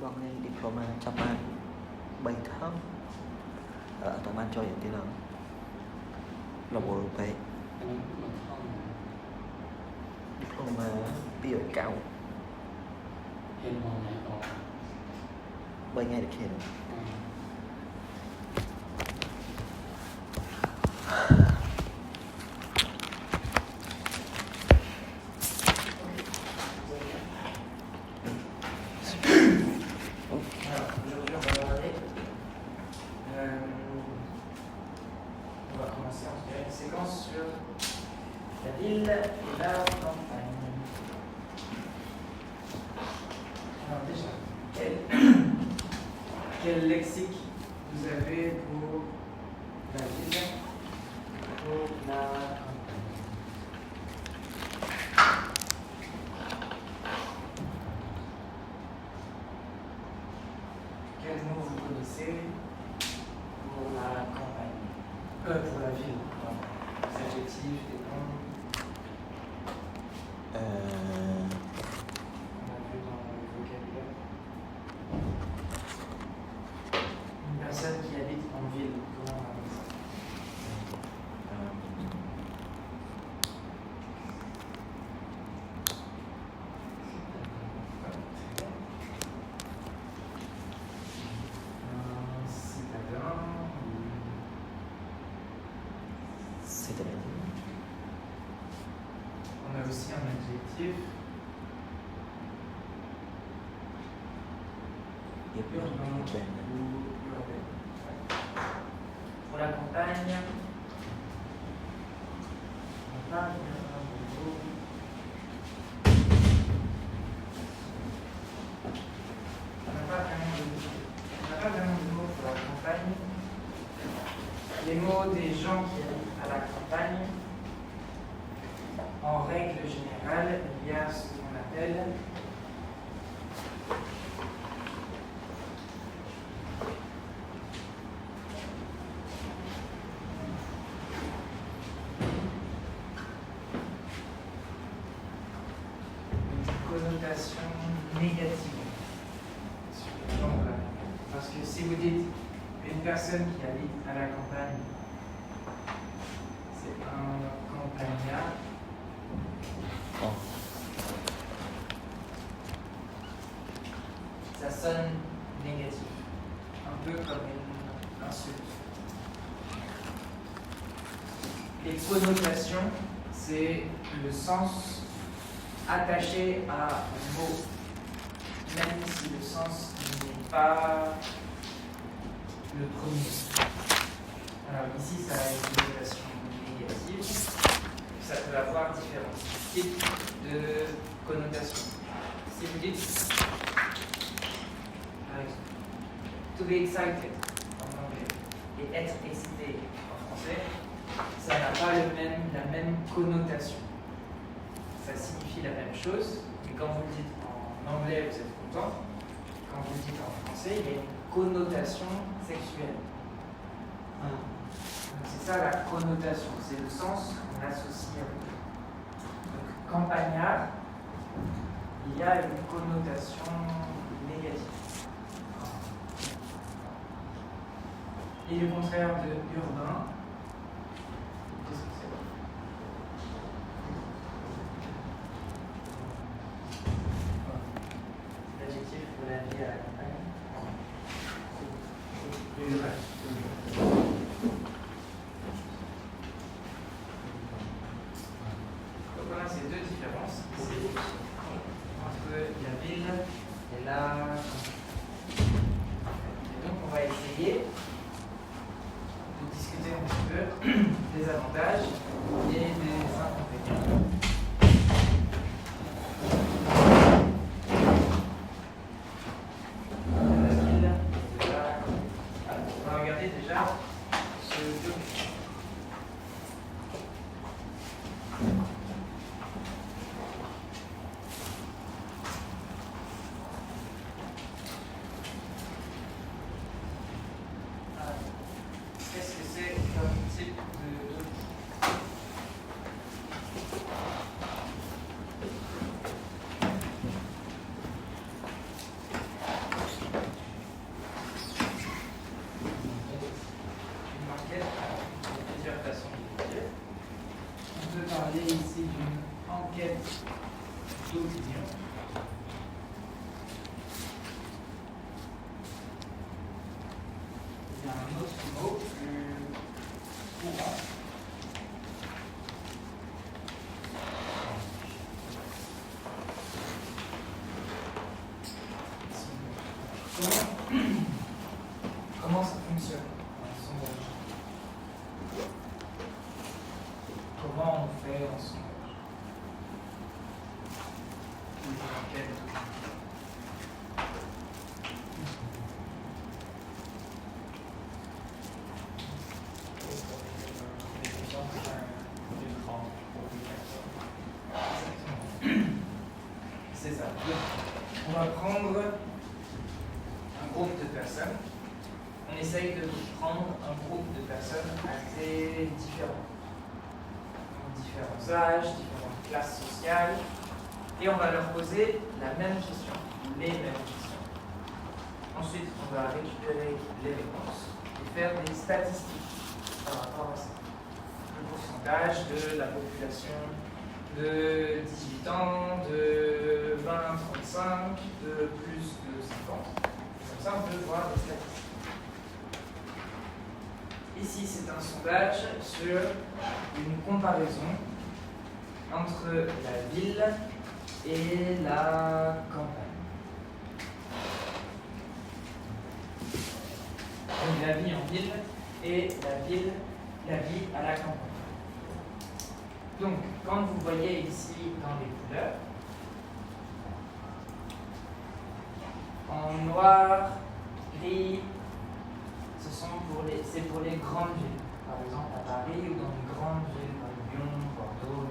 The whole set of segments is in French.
Bọn này diploma chấp bạn 3 tháng ở tụi bạn cho những tí lần là bộ lục hệ diploma bây giờ cao 3 ngày được hiện on va commencer en une séquence sur la ville et la campagne. Alors déjà, quel lexique vous avez pour la ville, pour la campagne? Quel mot vous connaissez pour la campagne? Pour la ville, pardon. Des adjectifs, des noms. On a vu dans le vocabulaire. Une personne qui habite en ville, comment on appelle ça? Un citadin. C'est-à-dire On a aussi un adjectif. il y a plus Urbain de ou urbain. Pour la campagne, on n'a pas vraiment de mots pour la campagne. Les mots des gens qui habitent à la campagne, en règle générale, il y a ce qu'on appelle une connotation négative sur les gens de la campagne. Parce que si vous dites une personne qui habite à la campagne, c'est un campagnard, ça sonne négatif, un peu comme une insulte. Les connotations, c'est le sens attaché à un mot, même si le sens n'est pas le premier. Alors ici, ça a une connotation négative. Ça peut avoir différents types de connotations. Si vous dites, par exemple, to be excited en anglais et être excité en français, ça n'a pas la même connotation. Ça signifie la même chose, mais quand vous le dites en anglais, vous êtes content. Quand vous le dites en français, il y a une connotation sexuelle. Donc c'est ça la connotation, c'est le sens qu'on associe à vous. Donc campagnard, il y a une connotation négative. Et le contraire de urbain, qu'est-ce que c'est? L'adjectif pour la vie à la campagne. Rural. Donc on a ces deux différences ici entre la ville et la campagne. Et donc on va essayer de discuter un petit peu des avantages et des inconvénients. De la ville et de la campagne. Alors, on va regarder déjà ce document. Qu'est-ce que c'est comme type de document? d'opinion. Il y a un autre mot plus courant. Comment ça fonctionne un sondage? Comment on fait un sondage? C'est ça. On va prendre un groupe de personnes. On essaye de prendre un groupe de personnes assez différents. Différents âges, différentes classes sociales. Et on va leur poser la même question, les mêmes questions. Ensuite, on va récupérer les réponses et faire des statistiques par rapport à ça. Le pourcentage de la population de 18 ans, de 20 à 35, de plus de 50. Comme ça, on peut voir les statistiques. Ici, c'est un sondage sur une comparaison entre la ville et la campagne. Donc la vie en ville et la vie à la campagne. Donc, quand vous voyez ici dans les couleurs, en noir, gris, c'est pour les grandes villes. Par exemple à Paris ou dans les grandes villes comme Lyon, Bordeaux.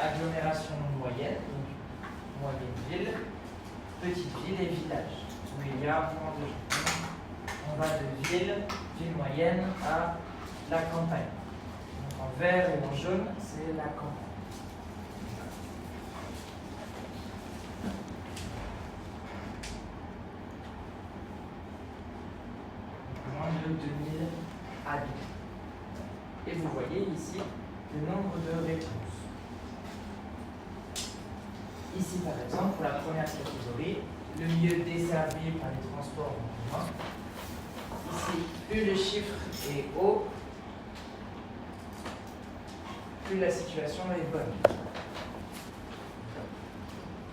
Agglomération moyenne, donc moyenne ville, petite ville et village, où il y a moins de gens. On va de ville moyenne à la campagne. Donc en vert et en jaune, c'est la campagne. Moins de 2000 habitants. Et vous voyez ici le nombre de réponses. Ici, par exemple, pour la première catégorie, le mieux desservi par les transports en commun. Ici, plus le chiffre est haut, plus la situation est bonne.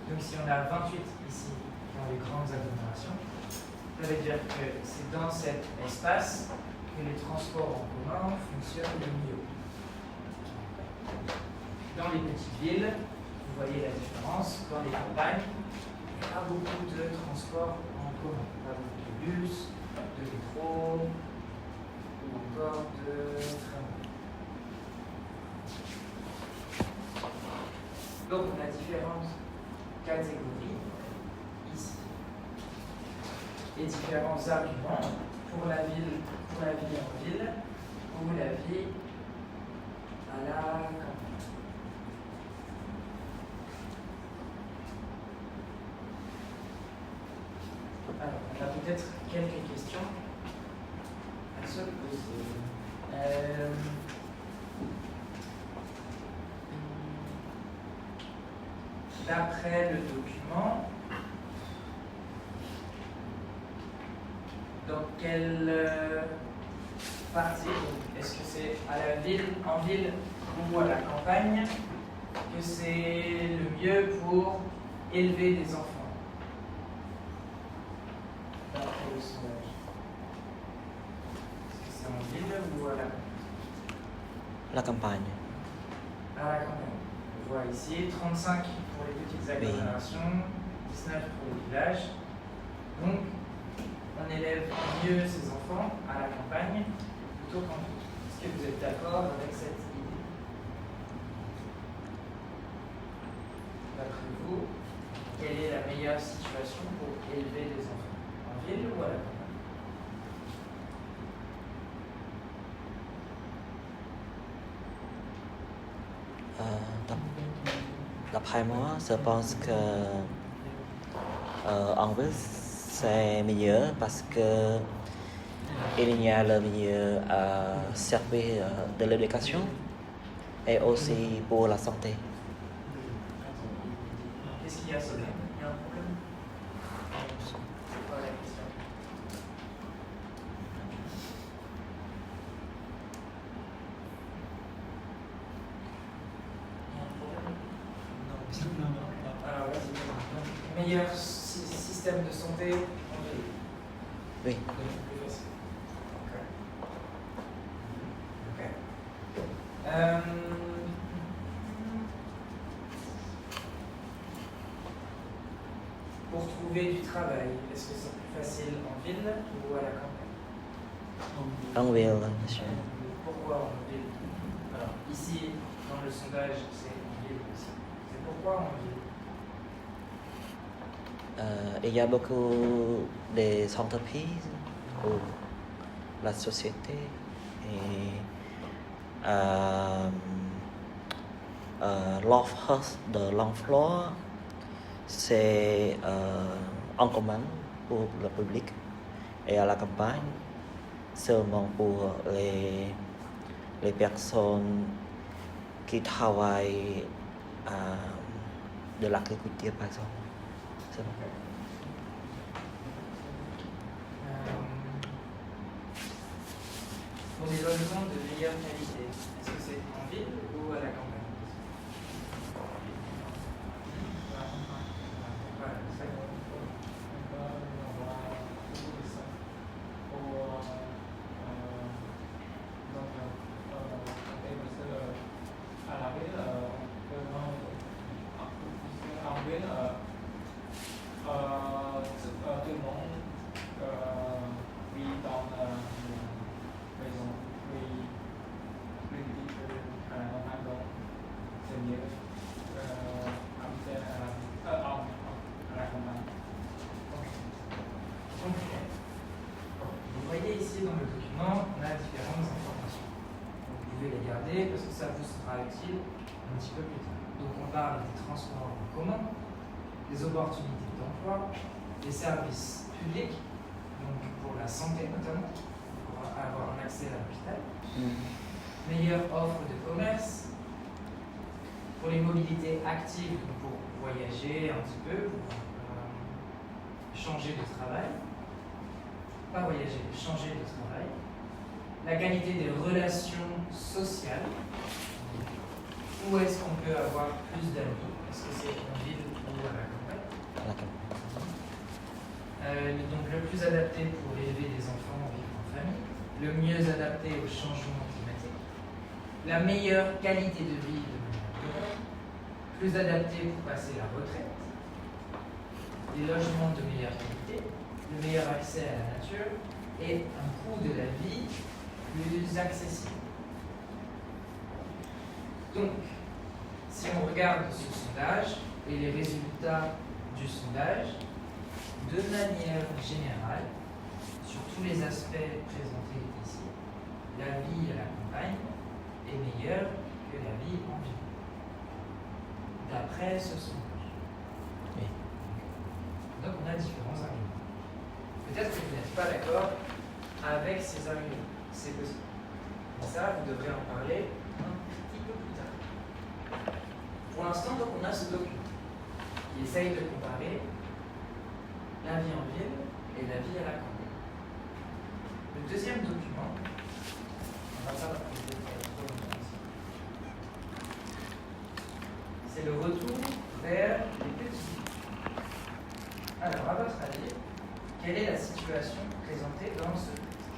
Donc si on a 28 ici dans les grandes agglomérations, ça veut dire que c'est dans cet espace que les transports en commun fonctionnent le mieux. Dans les petites villes, vous voyez la différence. Dans les campagnes, il n'y a pas beaucoup de transports en commun. Pas beaucoup de bus, de métro ou encore de tramway. Donc on a différentes catégories ici. Et différents arguments pour la vie en ville ou la vie à la campagne. Alors, on a peut-être quelques questions à se poser. D'après le document, dans quelle partie, est-ce que c'est à la ville, en ville ou à la campagne, que c'est le mieux pour élever des enfants? D'après le sondage. Est-ce que c'est en ville ou à la campagne? La campagne. À la campagne. On voit ici 35 pour les petites agglomérations, 19 pour les villages. Donc, on élève mieux ses enfants à la campagne plutôt qu'en ville. Est-ce que vous êtes d'accord avec cette idée? D'après vous, quelle est la meilleure situation pour élever des enfants? En ville ou à la campagne? D'après moi, je pense que en ville c'est meilleur parce que il y a le meilleur service de l'éducation et aussi pour la santé. Qu'est-ce qu'il y a, Solène? Il y a un problème? C'est pas la question. Il y a un problème? Non. Alors, vas-y. Meilleur système de santé en ville. Oui. Plus facile. Ok. Pour trouver du travail, est-ce que c'est plus facile en ville ou à la campagne? En ville, monsieur. Pourquoi en ville? Alors, ici, dans le sondage, c'est en ville aussi. C'est pourquoi en ville? Il y a beaucoup d'entreprises pour la société et l'offre de l'emploi, c'est en commun pour le public et à la campagne seulement pour les personnes qui travaillent de l'agriculture par exemple. C'est bon. Pour des logements de meilleure qualité, est-ce que c'est en ville ou à la campagne? Voilà, c'est bon. Vous voyez ici dans le document, on a différentes informations. Vous pouvez les garder parce que ça vous sera utile un petit peu plus tard. Donc on parle des transports en commun, des opportunités d'emploi, des services publics, donc pour la santé notamment, pour avoir un accès à l'hôpital, meilleure offre de commerce, pour les mobilités actives, donc pour voyager un petit peu, pour changer de travail. Pas voyager, changer de travail. La qualité des relations sociales. Où est-ce qu'on peut avoir plus d'amis? Est-ce que c'est en ville ou à la campagne? À la campagne. Donc le plus adapté pour élever des enfants, vivre en famille. Le mieux adapté au changement climatique. La meilleure qualité de vie de manière globale. Plus adapté pour passer la retraite. Des logements de meilleure qualité. Le meilleur accès à la nature et un coût de la vie plus accessible. Donc, si on regarde ce sondage et les résultats du sondage, de manière générale, sur tous les aspects présentés ici, la vie à la campagne est meilleure que la vie en ville, d'après ce sondage. Oui. Donc, on a différents arguments. Peut-être que vous n'êtes pas d'accord avec ces arguments. C'est possible. Et ça, vous devrez en parler un petit peu plus tard. Pour l'instant, donc, on a ce document qui essaye de comparer la vie en ville et la vie à la campagne. Le deuxième document, on va pas c'est le retour vers les petits villes. Alors, à votre avis, quelle est la situation présentée dans ce texte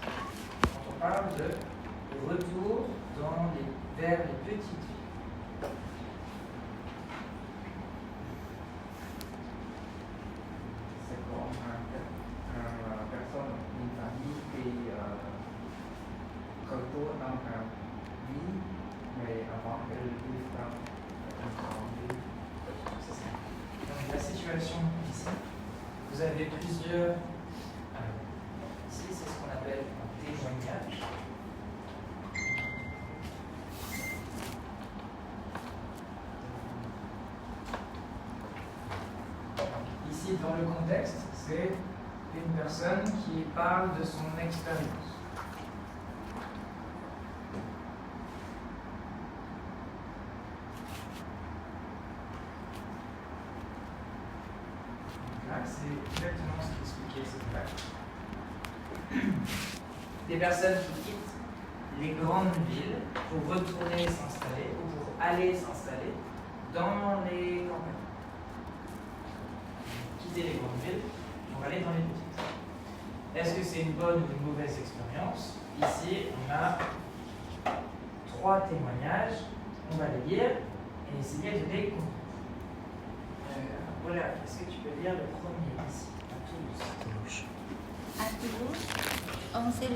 quand on parle de retour vers les petites villes? C'est comme une personne, une famille qui retourne dans la vie, mais avant qu'elle vive dans une grande ville. C'est ça. Donc, la situation ici, vous avez plusieurs. Ici, c'est ce qu'on appelle un témoignage. Ici, dans le contexte, c'est une personne qui parle de son expérience. là, c'est exactement ce qu'expliquait cette vague. Des personnes qui quittent les grandes villes pour retourner s'installer ou pour aller s'installer dans les campagnes. Quitter les grandes villes pour aller dans les petites. Est-ce que c'est une bonne ou une mauvaise expérience? Ici, on a 3 témoignages. On va les lire et essayer de les comprendre. Voilà, est-ce que tu peux lire le premier ici, à Toulouse? À Toulouse, on s'est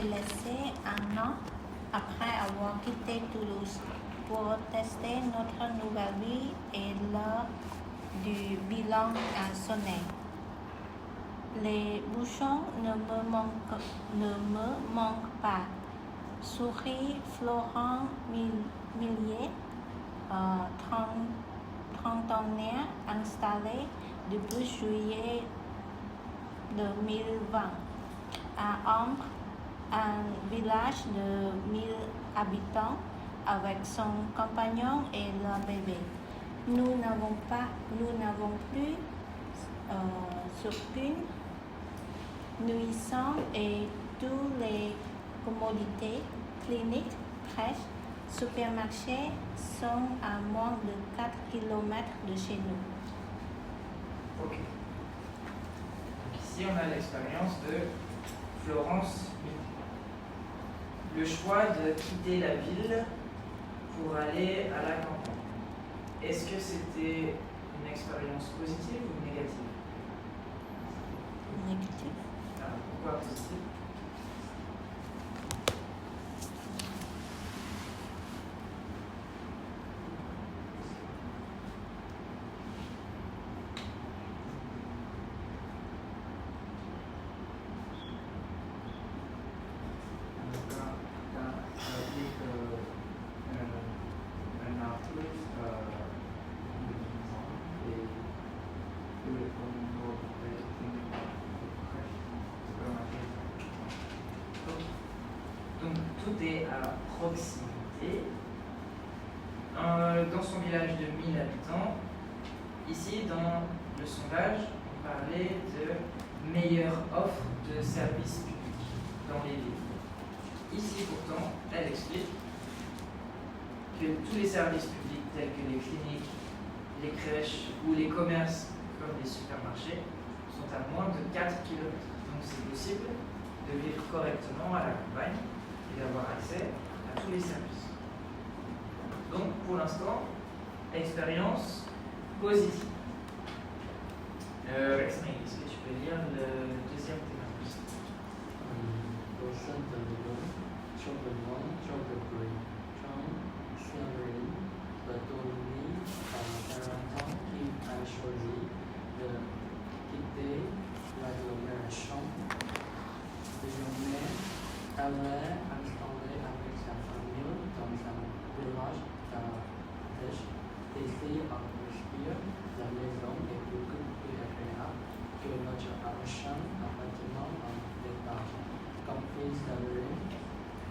laissé un an après avoir quitté Toulouse pour tester notre nouvelle vie et lors du bilan à Sonnet. Les bouchons ne me manquent pas. Souris Florent Millier, trentenaire installé depuis juillet 2020 à Ambre, un village de 1000 habitants avec son compagnon et leur bébé. Nous n'avons plus surpune, nourrisson et toutes les commodités, cliniques, crèches, supermarchés sont à moins de 4 km de chez nous. Ok. Donc ici, on a l'expérience de Florence. Le choix de quitter la ville pour aller à la campagne. Est-ce que c'était une expérience positive ou négative? Négatif. Alors, pourquoi positive? Donc tout est à proximité. Dans son village de 1000 habitants, ici dans le sondage, on parlait de meilleure offre de services publics dans les villes. Ici pourtant, elle explique que tous les services publics tels que les cliniques, les crèches ou les commerces comme les supermarchés sont à moins de 4 km. Donc c'est possible de vivre correctement à la campagne et d'avoir accès à tous les services. Donc pour l'instant, expérience positive. Alexandre, est-ce que tu peux lire le deuxième témoignage? avait installé avec sa famille dans un village d'Ardèche. Ici, on respire, la maison est beaucoup plus agréable que notre ancien appartement en étage. Comme fils d'Avril,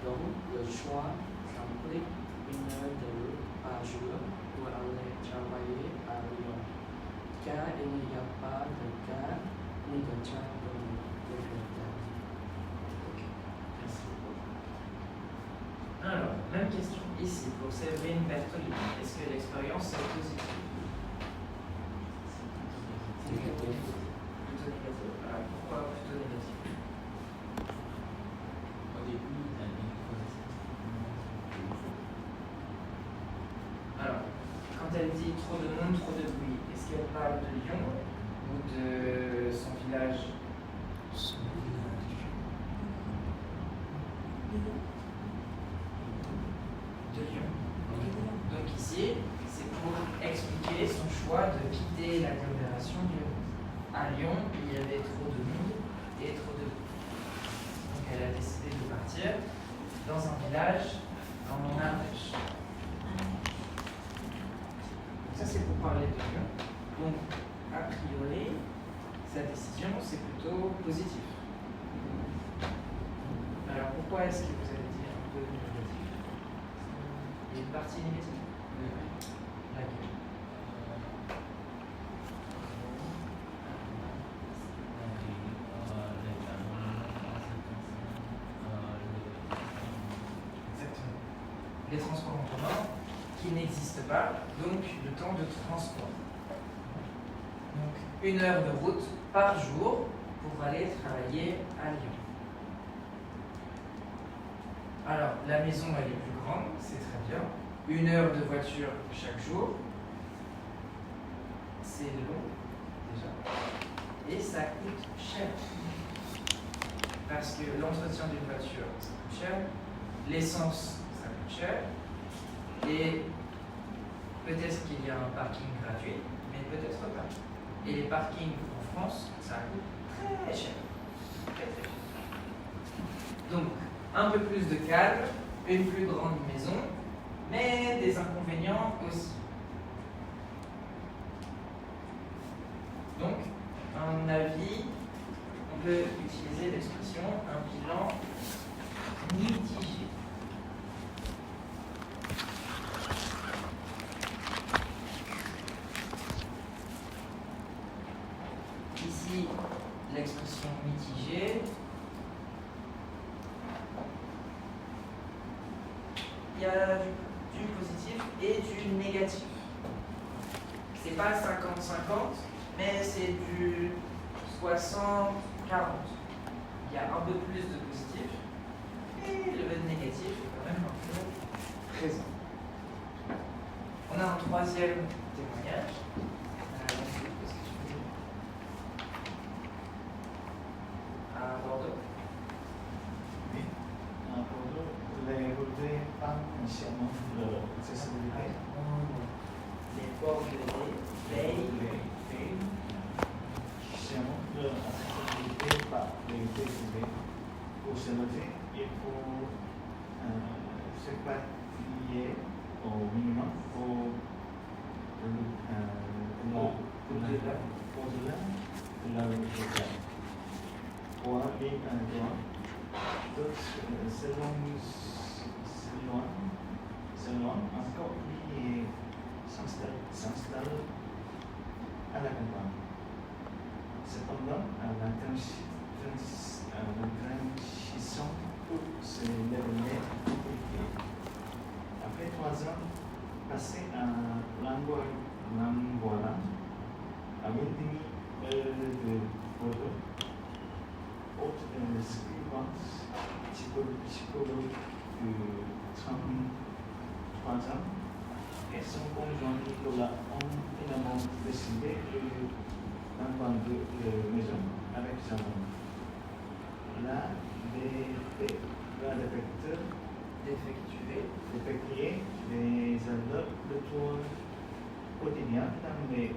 donc le choix s'implique 1 heure de route par jour pour aller travailler à Lyon. Car il n'y a pas de gare ni de train pour nous. Alors, même question ici pour Séverine Bertoli. Est-ce que l'expérience est positive? Plutôt négative. Alors, pourquoi plutôt négative? Au début, il a mis Alors, quand elle dit trop de monde, trop de bruit, est-ce qu'elle parle de Lyon ou de son village? De Lyon. Donc ici, c'est pour expliquer son choix de quitter l'agglomération de Lyon. À Lyon, il y avait trop de monde et trop de bruit. Donc elle a décidé de partir dans un village en Ardèche. Ça, c'est pour parler de Lyon. Donc, a priori, sa décision, c'est plutôt positif. Alors, pourquoi est-ce que vous avez dit un peu négatif? Il y a une partie négative. Laquelle? les transports en commun qui n'existent pas, donc le temps de transport. Donc 1 heure de route par jour pour aller travailler à Lyon. Alors, la maison elle est plus grande, c'est très bien. 1 heure de voiture chaque jour, c'est long déjà. Et ça coûte cher. Parce que l'entretien d'une voiture, ça coûte cher. L'essence, ça coûte cher. Et peut-être qu'il y a un parking gratuit, mais peut-être pas. Et les parkings en France, ça coûte très cher. Très, très cher. Donc, un peu plus de calme, une plus grande maison, mais des inconvénients aussi. Donc, un avis, on peut utiliser l'expression un bilan mitigé. Ici, l'expression mitigée. Il y a du positif et du négatif. C'est pas 50-50, mais c'est du 60-40. Il y a un peu plus de positif et le négatif est quand même un peu présent. On a un troisième témoignage. À Bordeaux. Oui. À Bordeaux, les routes entièrement l'accessibilité. Les ports de veille. Entièrement l'accessibilité par les TCV. Pour se loger et pour se payer au minimum pour au-delà de la route. Pour aller selon encore qui s'installe à la campagne. Cependant, la transition peut se dérouler compliquée. Après 3 ans passés à l'Angola, à 20 000 de Bordeaux, autre scrivante psychologue de 33 ans et son conjoint Nicolas ont finalement décidé d'en vendre la maison avec sa maman. Là, d'effectuer les allers-retours quotidiens dans les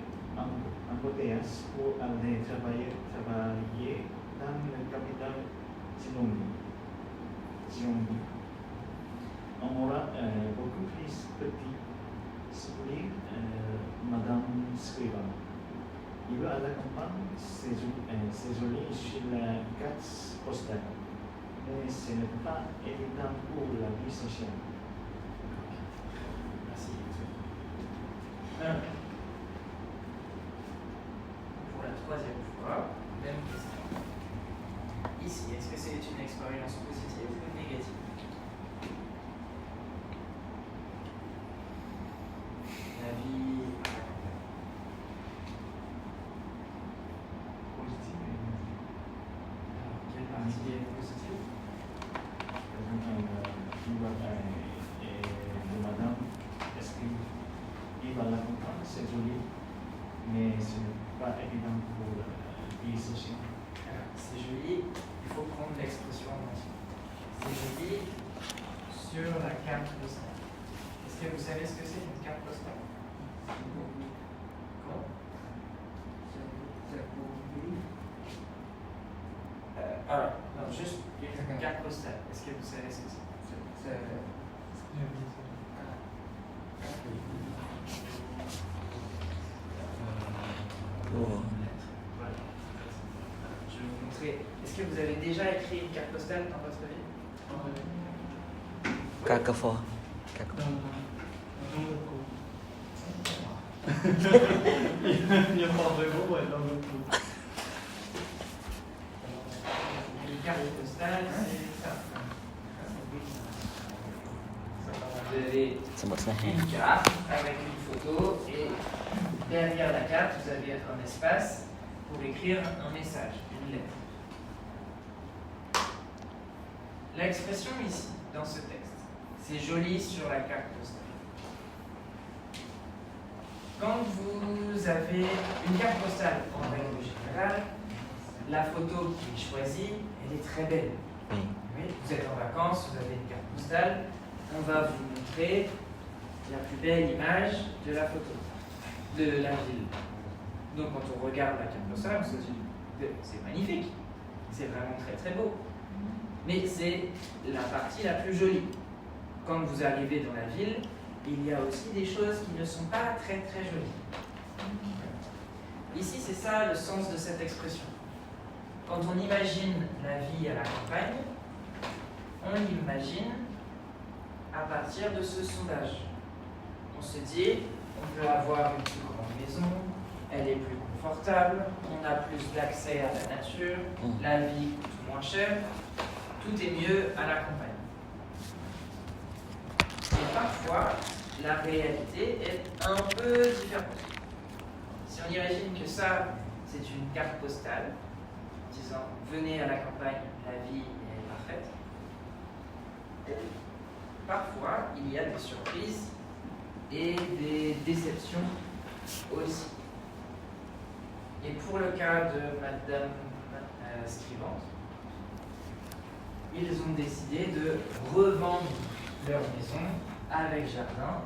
embouteillages pour aller travailler dans la capitale Zombi. On aura beaucoup plus petit souris Madame Scrivant. Il va à la campagne, c'est joli sur la carte postale, mais ce n'est pas évident pour la vie sociale. Merci. Pour la troisième fois, même question. Ici, est-ce que c'est une expérience positive ou négative? La vie à la campagne. Positif Alors, quelle partie est positive? Madame, est-ce qu'il va à la campagne, c'est joli, mais ce n'est pas évident pour la vie sociale. Alors, c'est joli, il faut prendre l'expression en entier. C'est joli sur la carte postale. Est-ce que vous savez ce que c'est une carte postale? Comment? Alors, non, juste une carte postale. Est-ce que vous savez ce que c'est? Oh. Voilà. Je vais vous montrer. Est-ce que vous avez déjà écrit une carte postale dans votre vie? Carcafor. Il parle de gros, ouais, dans le coup. Une carte postale, c'est ça. Des une carte avec une photo et derrière la carte, vous avez un espace pour écrire un message, une lettre. L'expression ici, dans ce texte, c'est joli sur la carte postale. Quand vous avez une carte postale en règle générale, la photo qui est choisie, elle est très belle. Oui. Oui, vous êtes en vacances, vous avez une carte postale, on va vous montrer la plus belle image de la photo, de la ville. Donc quand on regarde la carte postale, on se dit, c'est magnifique, c'est vraiment très très beau. Mais c'est la partie la plus jolie. Quand vous arrivez dans la ville, il y a aussi des choses qui ne sont pas très très jolies. Ici, c'est ça le sens de cette expression. Quand on imagine la vie à la campagne, on l'imagine à partir de ce sondage. On se dit, on peut avoir une plus grande maison, elle est plus confortable, on a plus d'accès à la nature, la vie coûte moins cher, tout est mieux à la campagne. Et parfois, la réalité est un peu différente. Si on imagine que ça, c'est une carte postale, disant venez à la campagne, la vie est parfaite, parfois il y a des surprises et des déceptions aussi. Et pour le cas de Madame Scrivante, ils ont décidé de revendre leur maison avec jardin,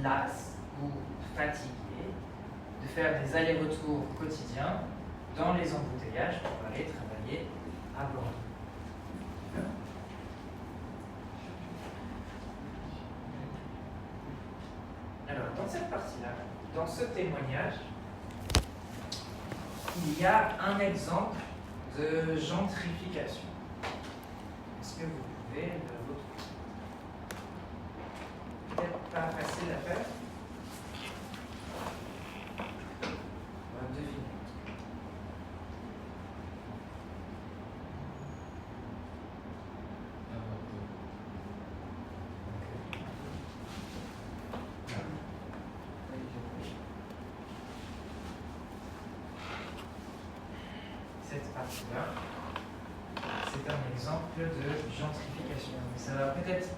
las ou fatigués, de faire des allers-retours quotidiens dans les embouteillages pour aller travailler à Bordeaux. Alors, dans cette partie-là, dans ce témoignage, il y a un exemple de gentrification. Est-ce que vous pouvez le retrouver? Peut-être pas facile à faire. On va deviner. Cette partie-là, c'est un exemple de gentrification. Mais ça va peut-être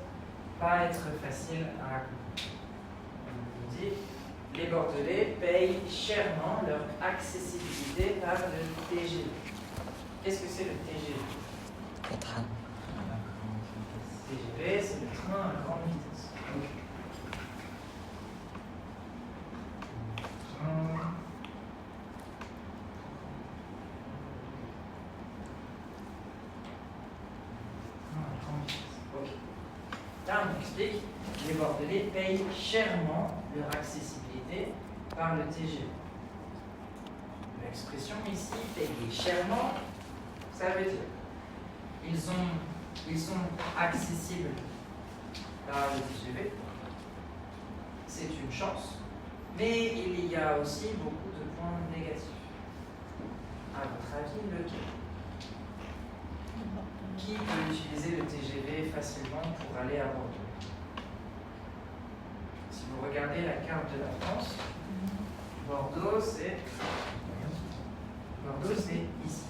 pas être facile à raconter. On vous dit, les Bordelais payent chèrement leur accessibilité par le TGV. Qu'est-ce que c'est le TGV? Le train. TGV, c'est le train à grande vitesse. Là, on explique que les Bordelais payent chèrement leur accessibilité par le TGV. L'expression ici, payer chèrement, ça veut dire ils sont accessibles par le TGV. C'est une chance, mais il y a aussi beaucoup de points négatifs. À votre avis, lequel? Qui peut utiliser le TGV facilement pour aller à Bordeaux? Si vous regardez la carte de la France, Bordeaux c'est ici.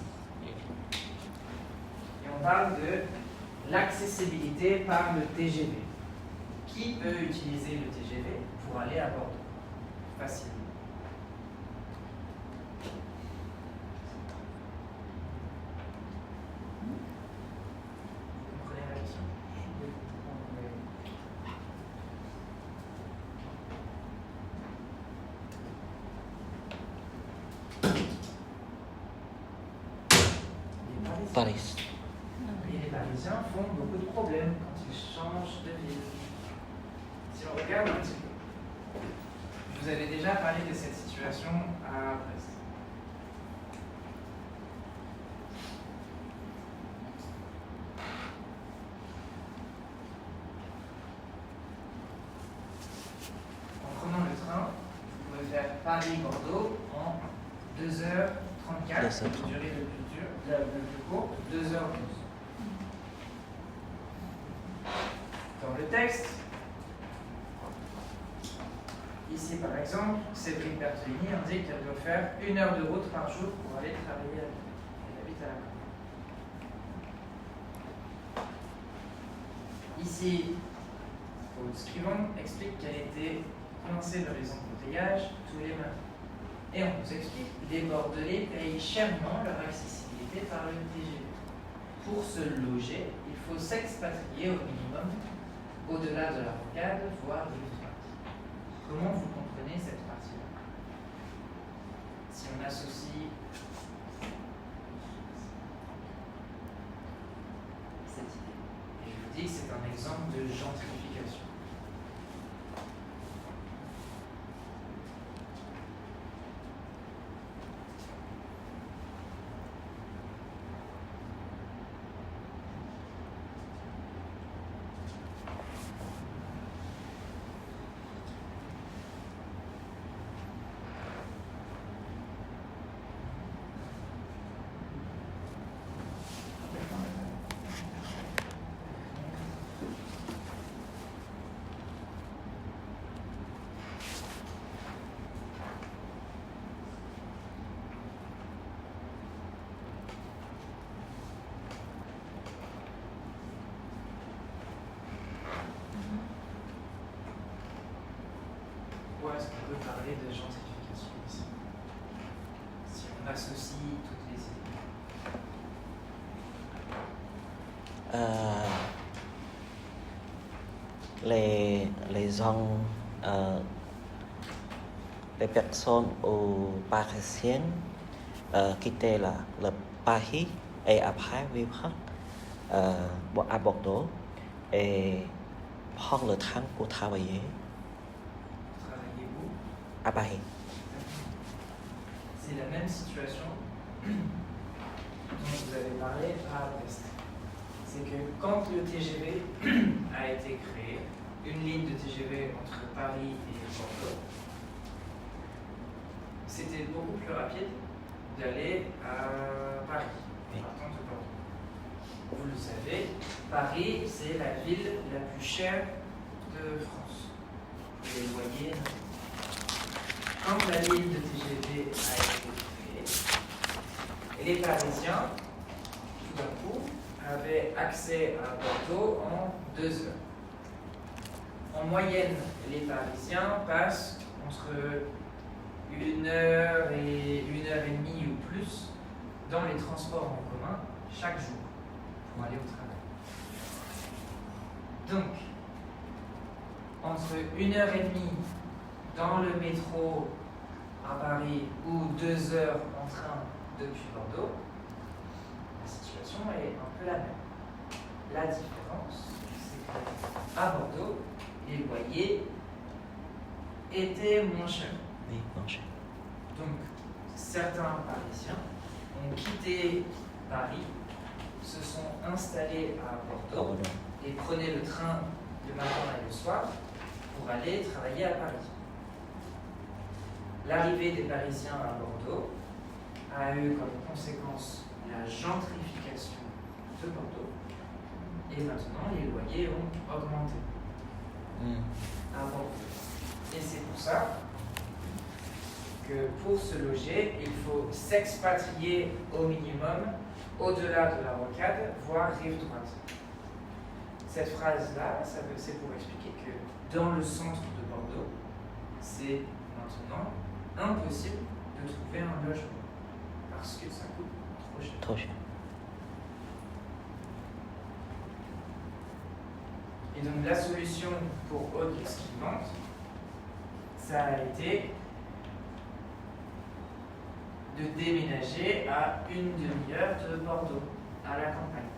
Et on parle de l'accessibilité par le TGV. Qui peut utiliser le TGV pour aller à Bordeaux facilement? Paris. Et les Parisiens font beaucoup de problèmes quand ils changent de ville. Si on regarde un petit peu, je vous avais déjà parlé de cette situation à Brest. En prenant le train, vous pouvez faire Paris-Bordeaux en 2h34, c'est la durée le plus courte, 2h12. Dans le texte, Ici, par exemple, Cédric Bertolini indique qu'elle doit faire 1 heure de route par jour pour aller travailler. Elle habite à la campagne. Ici, Aude Scrivon explique qu'elle était coincée dans les embouteillages tous les matins. Et on nous explique que les Bordelais payent chèrement leur accessibilité par le TGV. Pour se loger, il faut s'expatrier au minimum au-delà de la rocade, voire du train. Comment vous comprenez cette partie-là? Si on associe cette idée, et je vous dis que c'est un exemple de gentrification. Pourquoi est-ce qu'on peut parler de gentrification ici? Si on associe toutes les idées. Les gens, les personnes parisiennes quittaient le Paris et après vivre à Bordeaux et prendre le train pour travailler Travailler où? à Paris. C'est la même situation dont vous avez parlé à Brest. C'est que quand le TGV a été créé, une ligne de TGV entre Paris et Bordeaux, c'était beaucoup plus rapide d'aller à Paris, partant de Bordeaux. Vous le savez, Paris, c'est la ville la plus chère de France. Les loyers. Quand la ligne de TGV a été créée, les Parisiens, tout d'un coup, avaient accès à Bordeaux en 2 heures. En moyenne, les Parisiens passent entre 1 heure et 1 heure et demie ou plus dans les transports en commun chaque jour pour aller au travail. Donc, entre 1 heure et demie dans le métro à Paris ou 2 heures en train depuis Bordeaux, la situation est un peu la même. La différence, c'est qu'à Bordeaux, les loyers étaient moins chers. Oui, moins cher. Donc, certains Parisiens ont quitté Paris, se sont installés à Bordeaux et prenaient le train le matin et le soir pour aller travailler à Paris. L'arrivée des Parisiens à Bordeaux a eu comme conséquence la gentrification de Bordeaux et maintenant les loyers ont augmenté à Bordeaux. Et c'est pour ça que pour se loger, il faut s'expatrier au minimum au-delà de la rocade, voire rive droite. Cette phrase-là, c'est pour expliquer que dans le centre de Bordeaux, c'est maintenant impossible de trouver un logement parce que ça coûte trop cher. Trop cher. Et donc la solution pour Aude Scrivante, ça a été de déménager à 1 demi-heure de Bordeaux, à la campagne,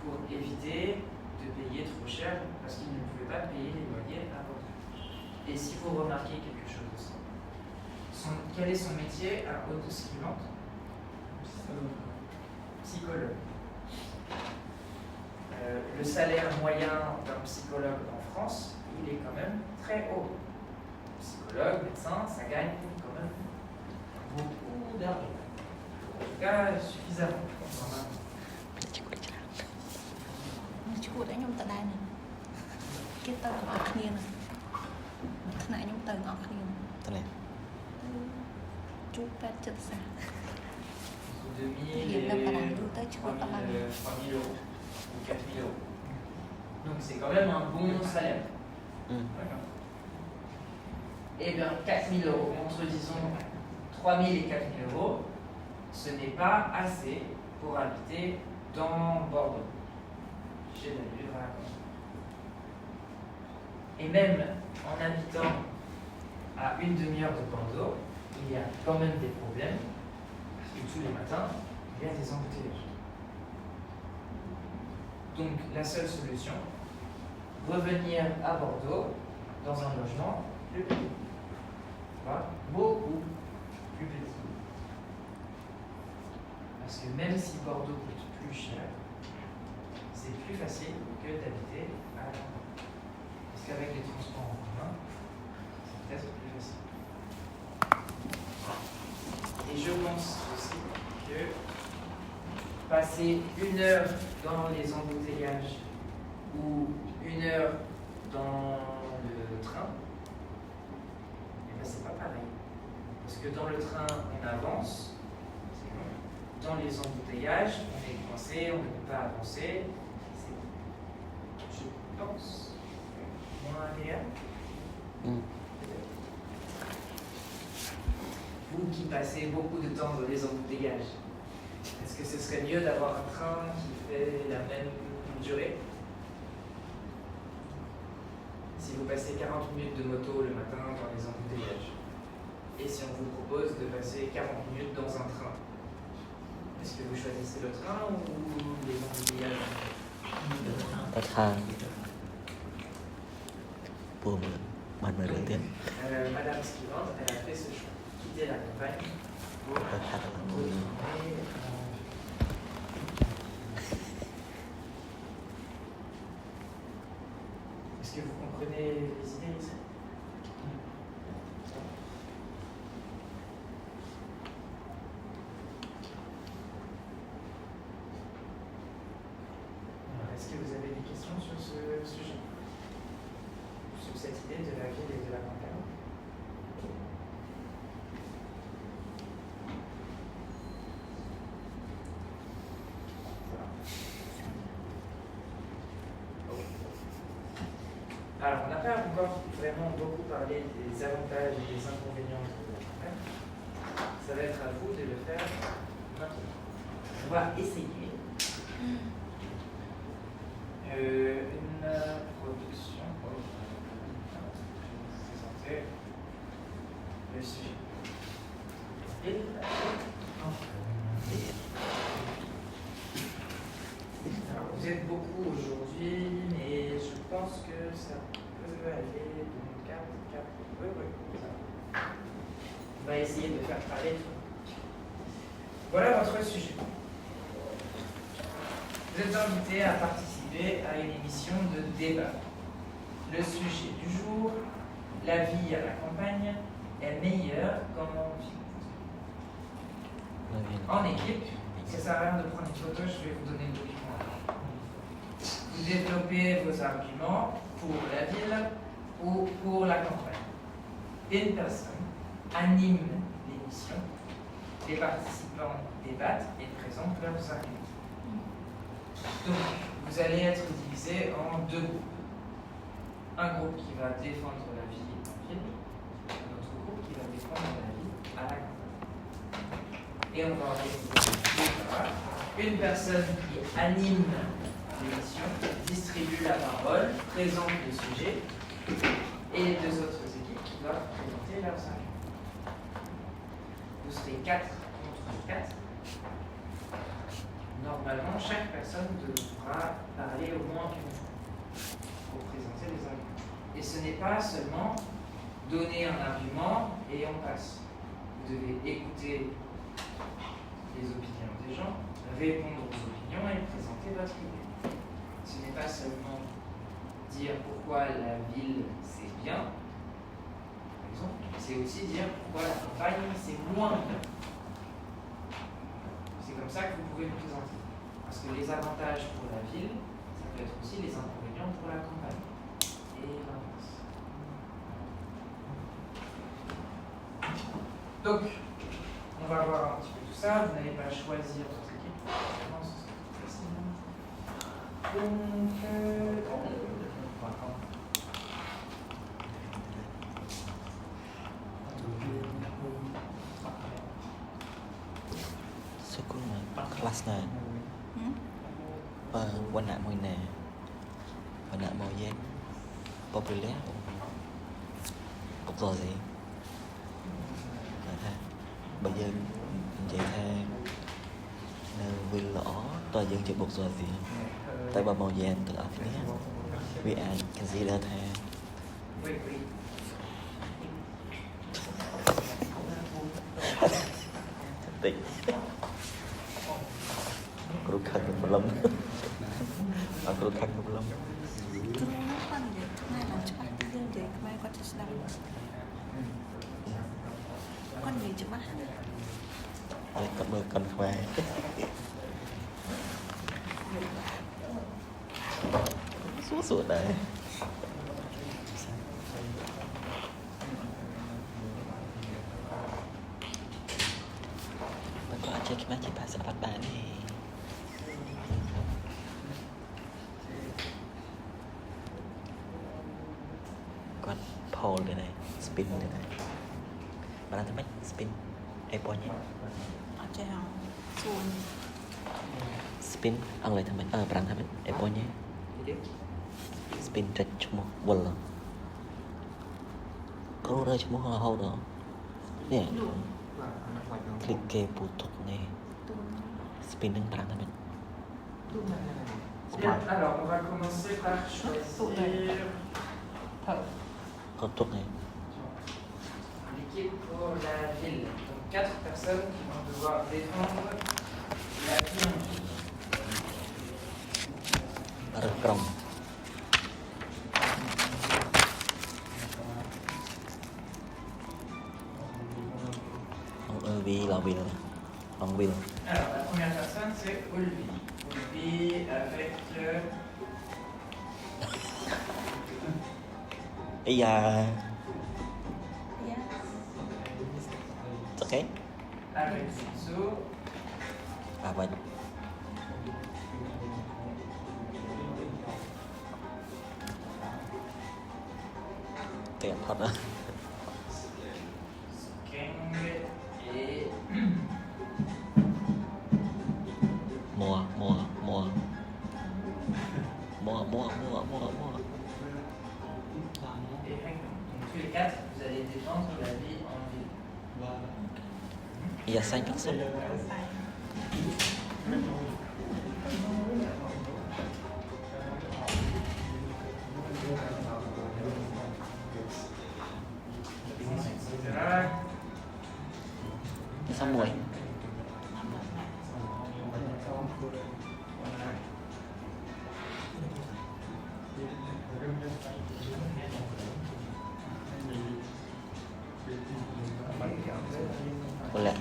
pour éviter de payer trop cher parce qu'il ne pouvait pas payer les loyers à Bordeaux. Et si vous remarquez quelque chose aussi, quel est son métier à Aude Scrivante? Psychologue. Le salaire moyen d'un psychologue en France, il est quand même très haut. Psychologue, médecin, ça gagne quand même beaucoup d'argent. En tout cas, suffisamment. ឈួតឲ្យខ្ញុំតដែរគេទៅទាំងអស់គ្នា ថ្នាក់ខ្ញុំទៅអស់គ្នា ទៅនេះ ជួបពេទ្យចិត្តសាស្ត្រ 2000 Il y a et pas mal de temps, tu vois, pas mal. 3000 euros ou 4000 euros. Donc c'est quand même un bon salaire. អឺ D'accord. Eh bien, 4000 euros, entre disons 3000 et 4000 euros, ce n'est pas assez pour habiter dans Bordeaux. J'ai l'allure à la campagne. Et même en habitant à une demi-heure de Bordeaux, il y a quand même des problèmes, parce que tous les matins, il y a des embouteillages. Donc la seule solution, revenir à Bordeaux dans un logement plus petit. Voilà, beaucoup plus petit. Parce que même si Bordeaux coûte plus cher, c'est plus facile que d'habiter à la campagne. Parce qu'avec les transports en commun, c'est peut-être plus facile. Et je pense aussi que passer 1 heure dans les embouteillages ou 1 heure dans le train, eh ben c'est pas pareil. Parce que dans le train, on avance, c'est bon. Dans les embouteillages, on est coincé, on ne peut pas avancer. C'est, je pense, moins agréable. អឺ Vous qui passez beaucoup de temps dans les embouteillages, est-ce que ce serait mieux d'avoir un train qui fait la même durée? Si vous passez 40 minutes de moto le matin dans les embouteillages, et si on vous propose de passer 40 minutes dans un train, est-ce que vous choisissez le train ou les embouteillages? តែថាពូមើលបានមើលរឿងទៀត Madame Skivante, elle a fait ce choix, quitter la campagne pour តែថាទៅមើល retourner, Est-ce que vous comprenez les idées ici? Alors, est-ce que vous avez des questions sur ce sujet? Sur cette idée de la ville et de la campagne? Alors, on n'a pas encore vraiment beaucoup parlé des avantages et des inconvénients de la campagne. Ça va être à vous de le faire maintenant. On va essayer une production. Je vais vous présenter le sujet. Alors, vous êtes beaucoup aujourd'hui, mais je pense que ça peut aller donc 4. Oui, ça va. On va essayer de faire parler tout le monde. Voilà votre sujet. Vous êtes invité à participer à une émission de débat. Le sujet du jour, la vie à la campagne est meilleure qu'en ville. En équipe, ça sert à rien de prendre une photo, je vais vous donner le document. Vous développez vos arguments pour la ville ou pour la campagne. Une personne anime l'émission, les participants débattent et présentent leurs arguments. Donc, vous allez être divisé en 2 groupes. Un groupe qui va défendre la vie en ville, un autre groupe qui va défendre la vie à la campagne. Et on va organiser une personne qui anime l'émission, distribue la parole, présente le sujet, et les 2 autres équipes qui doivent présenter leurs arguments. Vous serez 4 contre 4. Normalement, chaque personne devra parler au moins une fois pour présenter les arguments. Et ce n'est pas seulement donner un argument et on passe. Vous devez écouter les opinions des gens, répondre aux opinions et présenter votre idée. Ce n'est pas seulement dire pourquoi la ville c'est bien, par exemple, c'est aussi dire pourquoi la campagne c'est moins bien. C'est comme ça que vous pouvez le présenter. Parce que les avantages pour la ville, ça peut être aussi les inconvénients pour la campagne. Et l'inverse. Donc, on va voir un petit peu tout ça. Vous n'allez pas choisir votre équipe. Vraiment, ce sera tout facile. Donc, School mà class nè quan nạn môi nè quan nạn môi dên popular cục rồi gì thế bây giờ vậy thế vì lõ tôi dân chưa buộc rồi gì tại bà màu dên từ ở phía vì ai can see that thế wait. Tịnh Aku khăn một lắm Aku khăn một lắm Cứ nó con để ngay là cho anh riêng để mai con sẽ làm con gì chứ bác Cảm ơn con khoai Sủa đấy Có chơi cái chị bà sẽ bắt bà đi Con pole đây này spin đây này bà làm thế mấy spin em bỏ nhé ở trên hông xuồng spin ăn lại thế mấy bà làm thế mấy em bỏ nhé spin trách cho một quần lần có rơi cho một hoa hậu đó nè click kê bút thuật nè spin đừng bà làm thế mấy Bien, alors on va commencer par choisir có thuật này l'équipe pour la ville. Donc 4 personnes qui vont devoir défendre la ville en ville. rất còng vì là vì ông vì Alors la première personne c'est Olvi. Olvi avec ý da yes. ok avec Zizo, à vậy tiền thật á Keng et mùa mùa mùa mùa mùa mùa mùa mùa et Heng. Donc tous les 4, vous allez défendre la vie en ville. il y a 5 personnes Etc. xong rồi có lẽ